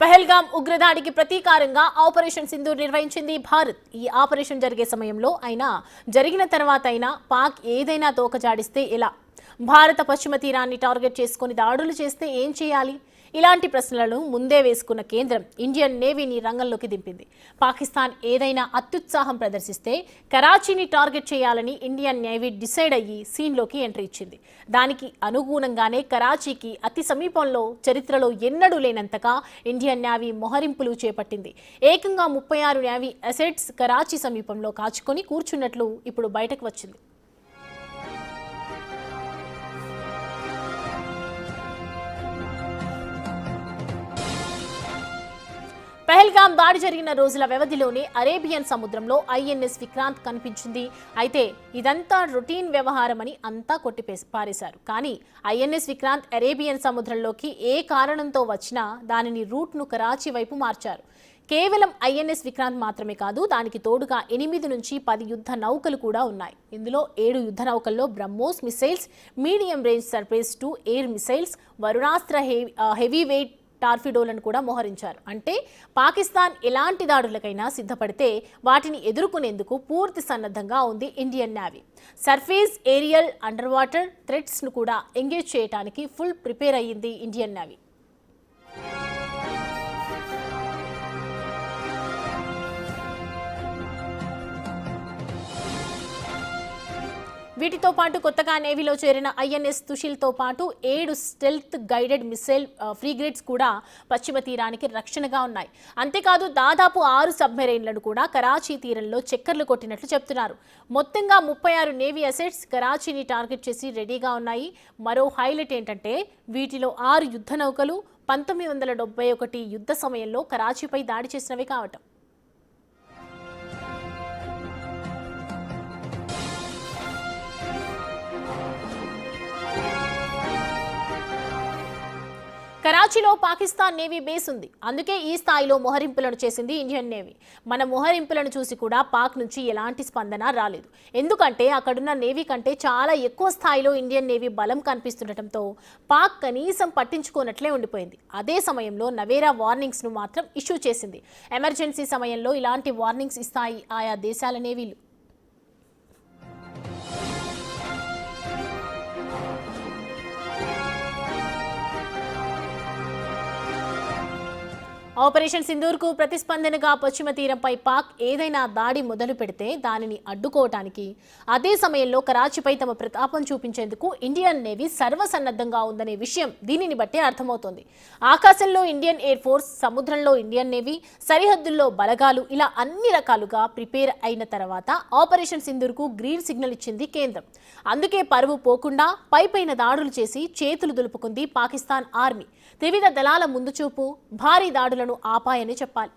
Pahalgam ఉగ్రదాడికి ప్రతీకారంగా operation Sindoor నిర్వహించింది భారత్. ఈ operation జరిగే సమయంలో అయినా జరిగిన తర్వాత అయినా పాక్ ఏదైనా తోకజాడిస్తే ఎలా? భారత పశ్చిమ తీరాన్ని టార్గెట్ చేసుకుని దాడులు చేస్తే ఏం చేయాలి? ఇలాంటి ప్రశ్నలను ముందే వేసుకున్న కేంద్రం ఇండియన్ నేవీని రంగంలోకి దింపింది. పాకిస్తాన్ ఏదైనా అత్యుత్సాహం ప్రదర్శిస్తే కరాచీని టార్గెట్ చేయాలని ఇండియన్ నేవీ డిసైడ్ అయ్యి సీన్లోకి ఎంట్రీ ఇచ్చింది. దానికి అనుగుణంగానే కరాచీకి అతి సమీపంలో చరిత్రలో ఎన్నడూ లేనంతగా ఇండియన్ నేవీ మొహరింపులు చేపట్టింది. ఏకంగా 36 నేవీ అసెట్స్ కరాచీ సమీపంలో కాచుకొని కూర్చున్నట్లు ఇప్పుడు బయటకు వచ్చింది. పహల్గామ్ దాడి జరిగిన రోజుల వ్యవధిలోనే అరేబియన్ సముద్రంలో ఐఎన్ఎస్ విక్రాంత్ కనిపించింది. అయితే ఇదంతా రొటీన్ వ్యవహారమని అంతా పారేశారు. కానీ ఐఎన్ఎస్ విక్రాంత్ అరేబియన్ సముద్రంలోకి ఏ కారణంతో వచ్చినా దానిని రూట్ను కరాచీ వైపు మార్చారు. కేవలం ఐఎన్ఎస్ విక్రాంత్ మాత్రమే కాదు, దానికి తోడుగా 8 నుంచి 10 యుద్ధ నౌకలు కూడా ఉన్నాయి. ఇందులో 7 యుద్ధ నౌకల్లో BrahMos missiles, medium range surface to air missiles, Varunastra heavy weight టార్ఫిడోలను కూడా మోహరించారు. అంటే పాకిస్తాన్ ఎలాంటి దాడులకైనా సిద్ధపడితే వాటిని ఎదుర్కొనేందుకు పూర్తి సన్నద్ధంగా ఉంది Indian navy. Surface, aerial, under water థ్రెట్స్ను కూడా ఎంగేజ్ చేయడానికి ఫుల్ ప్రిపేర్ అయ్యింది ఇండియన్ నేవీ. వీటితో పాటు కొత్తగా నేవీలో చేరిన ఐఎన్ఎస్ తుషిల్తో పాటు 7 స్టెల్త్ గైడెడ్ మిసైల్ ఫ్రీగేట్స్ కూడా పశ్చిమ తీరానికి రక్షణగా ఉన్నాయి. అంతేకాదు దాదాపు 6 సబ్మెరైన్లను కూడా కరాచీ తీరంలో చక్కర్లు కొట్టినట్లు చెప్తున్నారు. మొత్తంగా 36 నేవీ అసెట్స్ కరాచీని టార్గెట్ చేసి రెడీగా ఉన్నాయి. మరో హైలైట్ ఏంటంటే వీటిలో 6 యుద్ధ నౌకలు 1971 యుద్ధ సమయంలో కరాచీపై దాడి చేసినవి కావటం. కరాచీలో పాకిస్తాన్ నేవీ బేస్ ఉంది. అందుకే ఈ స్థాయిలో మొహరింపులను చేసింది ఇండియన్ నేవీ. మన మొహరింపులను చూసి కూడా పాక్ నుంచి ఎలాంటి స్పందన రాలేదు. ఎందుకంటే అక్కడున్న నేవీ కంటే చాలా ఎక్కువ స్థాయిలో ఇండియన్ నేవీ బలం కనిపిస్తుండటంతో పాక్ కనీసం పట్టించుకోనట్లే ఉండిపోయింది. అదే సమయంలో నవేరా వార్నింగ్స్ను మాత్రం ఇష్యూ చేసింది. ఎమర్జెన్సీ సమయంలో ఇలాంటి వార్నింగ్స్ ఇస్తాయి ఆయా దేశాల నేవీలు. ఆపరేషన్ సింధూర్కు ప్రతిస్పందనగా పశ్చిమ తీరంపై పాక్ ఏదైనా దాడి మొదలు పెడితే దానిని అడ్డుకోవటానికి అదే సమయంలో కరాచీపై తమ ప్రతాపం చూపించేందుకు ఇండియన్ నేవీ సర్వసన్నద్ధంగా ఉందనే విషయం దీనిని బట్టే అర్థమవుతోంది. ఆకాశంలో ఇండియన్ ఎయిర్ ఫోర్స్, సముద్రంలో ఇండియన్ నేవీ, సరిహద్దుల్లో బలగాలు, ఇలా అన్ని రకాలుగా ప్రిపేర్ అయిన తర్వాత ఆపరేషన్ సింధూర్కు గ్రీన్ సిగ్నల్ ఇచ్చింది కేంద్రం. అందుకే పరువు పోకుండా పైపైన దాడులు చేసి చేతులు దులుపుకుంది పాకిస్తాన్ ఆర్మీ. త్రివిధ దళాల ముందుచూపు భారీ దాడులను ఆపాయని చెప్పాలి.